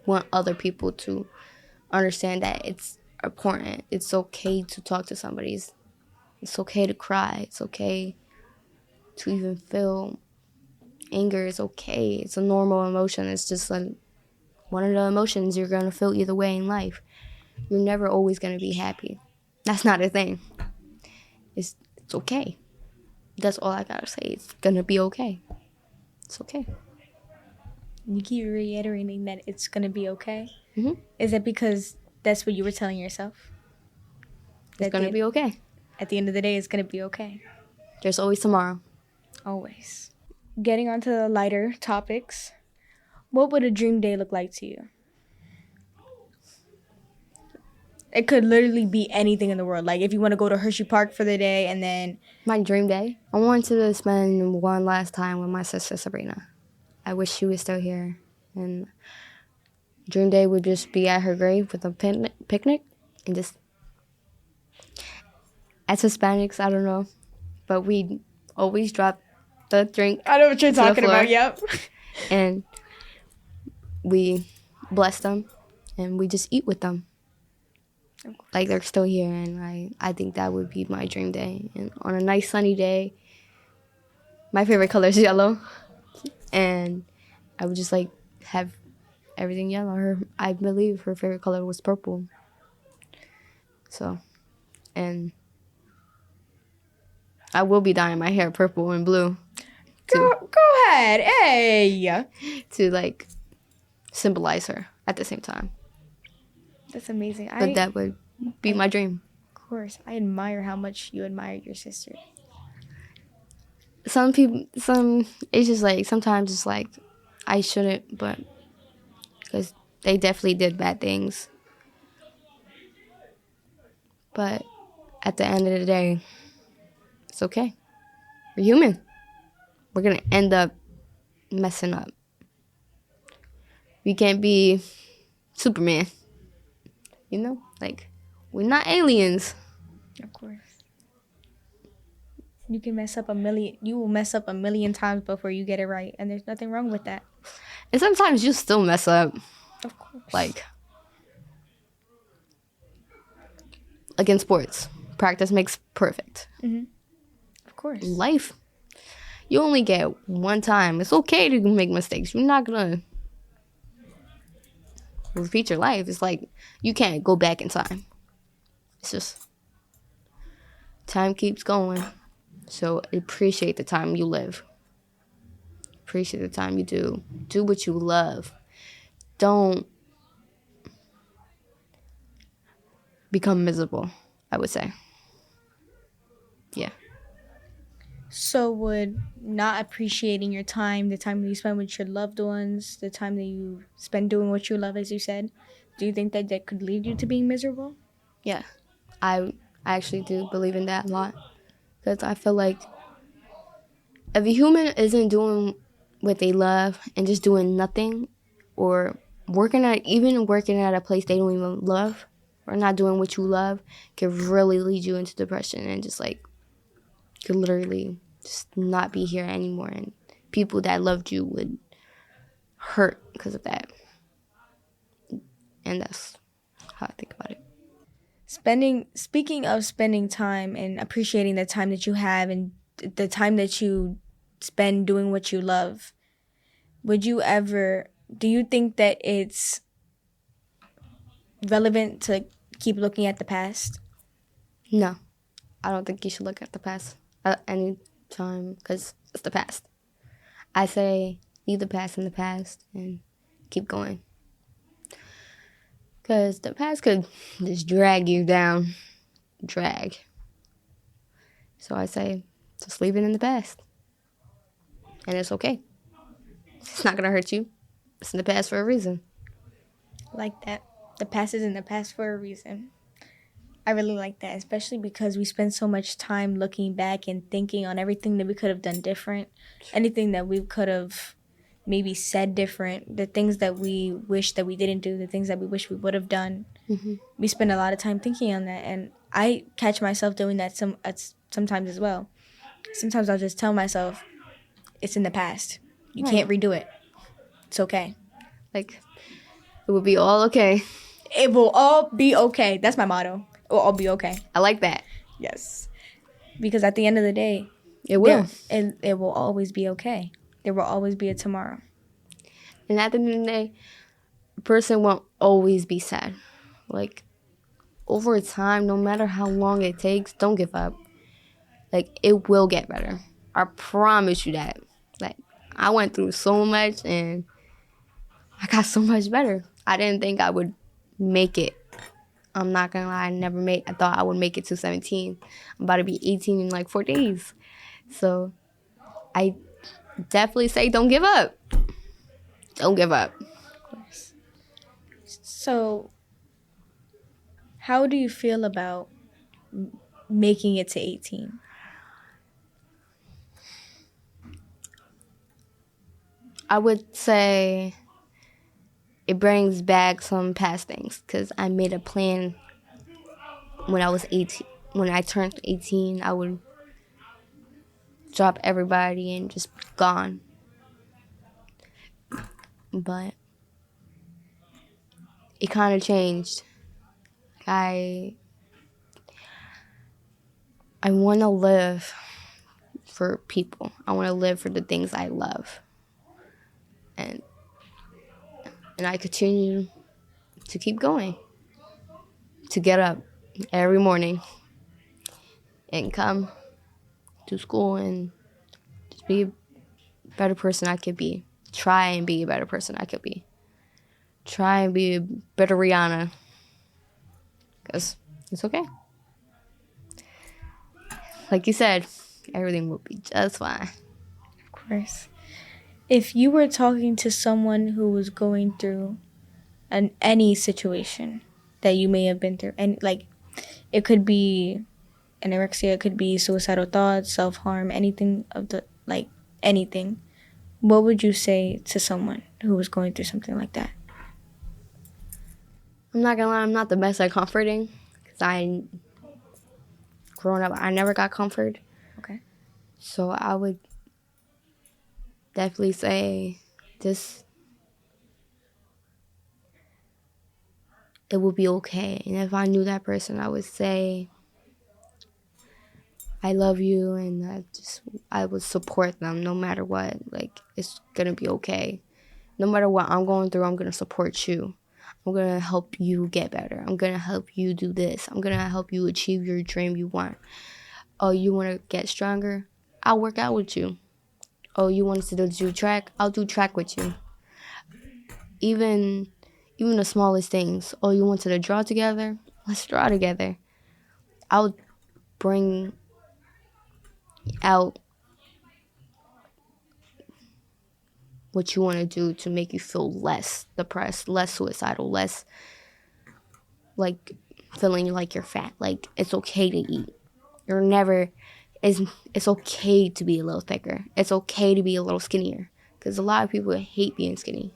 want other people to understand that it's important. It's okay to talk to somebody. It's okay to cry. It's okay to even feel anger. It's okay. It's a normal emotion. It's just like one of the emotions you're going to feel either way in life. You're never always going to be happy. That's not a thing. It's okay. That's all I got to say. It's going to be okay. It's okay. You keep reiterating that it's going to be okay. Mm-hmm. Is it because that's what you were telling yourself? It's going to be okay. at the end of the day, it's going to be okay. There's always tomorrow. Always. Getting onto the lighter topics, what would a dream day look like to you? It could literally be anything in the world. Like if you want to go to Hershey Park for the day and then... My dream day? I wanted to spend one last time with my sister Sabrina. I wish she was still here. And dream day would just be at her grave with a picnic and just... As Hispanics, I don't know, but we always drop the drink. I know what you're talking about, yep. And we bless them and we just eat with them. Like they're still here, and I think that would be my dream day. And on a nice sunny day, my favorite color is yellow, and I would just like have everything yellow. I believe her favorite color was purple. So, and I will be dyeing my hair purple and blue. Go ahead, hey. To like symbolize her at the same time. That's amazing. But that would be my dream. Of course. I admire how much you admire your sister. Some people, it's just like, sometimes it's like, I shouldn't, but, because they definitely did bad things. But at the end of the day, it's okay. We're human. We're going to end up messing up. We can't be Superman. You know, like, we're not aliens. Of course. You can mess up you will mess up a million times before you get it right. And there's nothing wrong with that. And sometimes you still mess up. Of course. Like in sports, practice makes perfect. Mm-hmm. Of course. In life, you only get one time. It's okay to make mistakes. You're not going to repeat your life. It's like you can't go back in time. It's just time keeps going. So appreciate the time you live. Appreciate the time you do. Do what you love. Don't become miserable, I would say. Yeah. So would not appreciating your time, the time that you spend with your loved ones, the time that you spend doing what you love, as you said, do you think that could lead you to being miserable? Yeah. I actually do believe in that a lot. Because I feel like if a human isn't doing what they love and just doing nothing, or working at a place they don't even love, or not doing what you love, could really lead you into depression and just like could literally just not be here anymore, and people that loved you would hurt because of that. And that's how I think about it. Speaking of spending time and appreciating the time that you have and the time that you spend doing what you love, do you think that it's relevant to keep looking at the past? No, I don't think you should look at the past at any time, because it's the past. I say leave the past in the past and keep going. Because the past could just drag you down. Drag. So I say, just leave it in the past. And it's okay. It's not going to hurt you. It's in the past for a reason. Like that. The past is in the past for a reason. I really like that, especially because we spend so much time looking back and thinking on everything that we could have done different, anything that we could have maybe said different, the things that we wish that we didn't do, the things that we wish we would have done. Mm-hmm. We spend a lot of time thinking on that, and I catch myself doing that sometimes as well. Sometimes I'll just tell myself, it's in the past. You can't redo it. It's okay. Like, it will be all okay. It will all be okay. That's my motto. It will all be okay. I like that. Yes. Because at the end of the day, it will. It will always be okay. There will always be a tomorrow. And at the end of the day, a person won't always be sad. Like, over time, no matter how long it takes, don't give up. Like, it will get better. I promise you that. Like, I went through so much and I got so much better. I didn't think I would make it I'm not gonna lie, I thought I would make it to 17. I'm about to be 18 in like 4 days. So I definitely say don't give up. Don't give up. So, how do you feel about making it to 18? I would say it brings back some past things because I made a plan when I was 18. When I turned 18, I would drop everybody and just be gone. But it kind of changed. I want to live for people. I want to live for the things I love. And I continue to keep going. To get up every morning and come to school and just be a better person I could be. Try and be a better person I could be. Try and be a better Rihanna. Because it's okay. Like you said, everything will be just fine. Of course. If you were talking to someone who was going through any situation that you may have been through, and like it could be anorexia, it could be suicidal thoughts, self-harm, anything of the anything, what would you say to someone who was going through something like that? I'm not gonna lie, I'm not the best at comforting because growing up, I never got comfort. Okay. So I would definitely say it will be okay. And if I knew that person, I would say I love you, and I would support them no matter what. Like, it's gonna be okay. No matter what I'm going through, I'm gonna support you. I'm gonna help you get better. I'm gonna help you do this. I'm gonna help you achieve your dream you want. Oh, you wanna get stronger? I'll work out with you. Oh, you want to do track? I'll do track with you. Even the smallest things. Oh, you wanted to draw together? Let's draw together. I'll bring out what you want to do to make you feel less depressed, less suicidal, less like feeling like you're fat. Like, it's okay to eat. It's okay to be a little thicker. It's okay to be a little skinnier. Because a lot of people hate being skinny.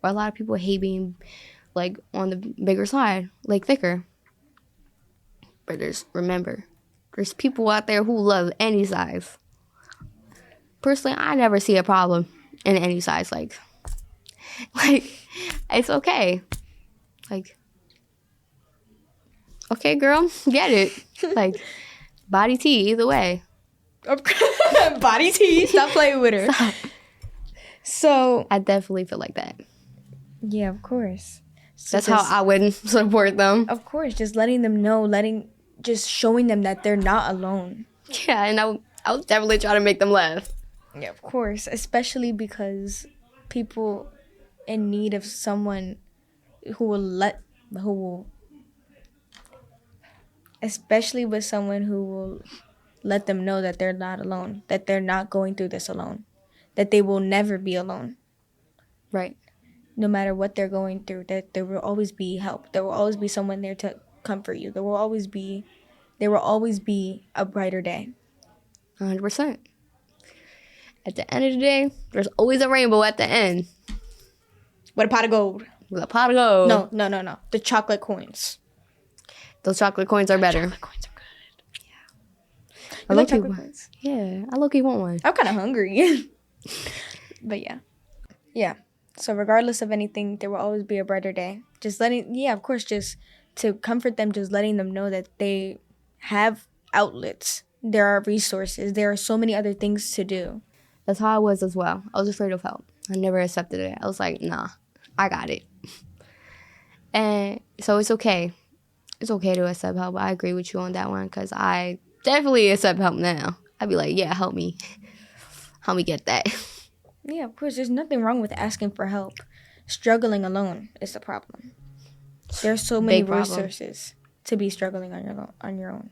Or a lot of people hate being, like, on the bigger side, like, thicker. But remember, there's people out there who love any size. Personally, I never see a problem in any size. Like, it's okay. Like, okay, girl, get it. Like, body T, either way. Body T, stop playing with her. Stop. So I definitely feel like that. Yeah, of course. So that's how I would support them. Of course, just letting them know, just showing them that they're not alone. Yeah, and I would definitely try to make them laugh. Yeah, of course, especially because people in need of someone especially with someone who will let them know that they're not alone, that they're not going through this alone, that they will never be alone. Right. No matter what they're going through, that there will always be help. There will always be someone there to comfort you. There will always be a brighter day. 100%. At the end of the day, there's always a rainbow at the end. With a pot of gold. With a pot of gold. No. The chocolate coins. Those chocolate coins are better. Chocolate coins are good. Yeah. I like chocolate coins. Yeah, I low-key want one. I'm kind of hungry. But yeah. Yeah. So regardless of anything, there will always be a brighter day. Just to comfort them, just letting them know that they have outlets. There are resources. There are so many other things to do. That's how I was as well. I was afraid of help. I never accepted it. I was like, nah, I got it. And so it's okay. It's okay to accept help. I agree with you on that one because I definitely accept help now. I'd be like, yeah, help me. Help me get that. Yeah, of course. There's nothing wrong with asking for help. Struggling alone is the problem. There's so many Big problem. resources to be struggling on your own.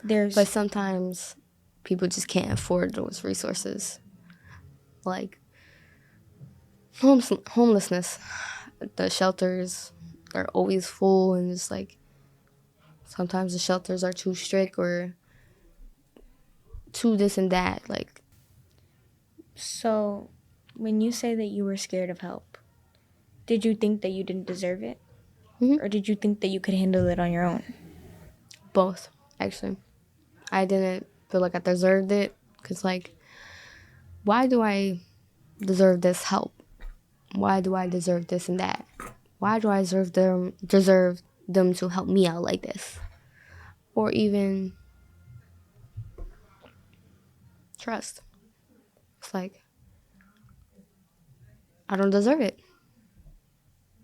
But sometimes people just can't afford those resources. Like homelessness. The shelters are always full, and it's like sometimes the shelters are too strict or too this and that. Like, so when you say that you were scared of help, did you think that you didn't deserve it? Mhm. Or did you think that you could handle it on your own? both, actually. I didn't feel like I deserved it because, like, why do I deserve this help? Why do I deserve this and that? Why do I deserve them to help me out like this? Or even trust. It's like, I don't deserve it.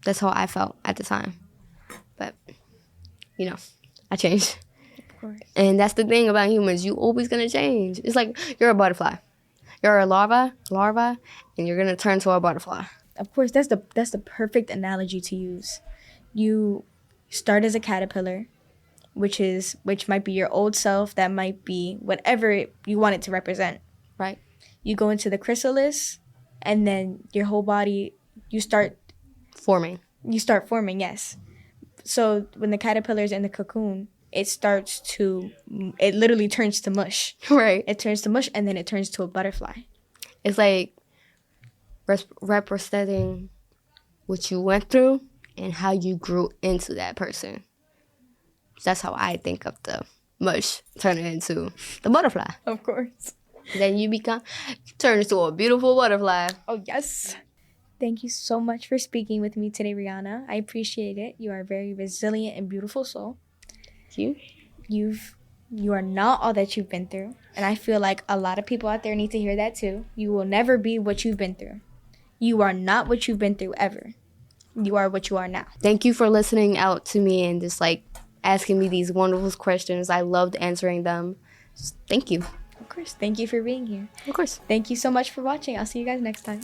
That's how I felt at the time. But, I changed. Of course. And that's the thing about humans. You always going to change. It's like you're a butterfly. You're a larva, and you're going to turn to a butterfly. Of course, that's the perfect analogy to use. You start as a caterpillar, which might be your old self, that might be whatever you want it to represent. Right. You go into the chrysalis, and then your whole body, you start forming, yes. So when the caterpillar is in the cocoon, it literally turns to mush. Right. It turns to mush, and then it turns to a butterfly. It's like representing what you went through and how you grew into that person. That's how I think of the mush turning into the butterfly. Of course. Then you turn into a beautiful butterfly. Oh, yes. Thank you so much for speaking with me today, Rihanna. I appreciate it. You are a very resilient and beautiful soul. Thank you. You are not all that you've been through. And I feel like a lot of people out there need to hear that too. You will never be what you've been through. You are not what you've been through ever. You are what you are now. Thank you for listening out to me and just like asking me these wonderful questions. I loved answering them. Just thank you. Of course. Thank you for being here. Of course. Thank you so much for watching. I'll see you guys next time.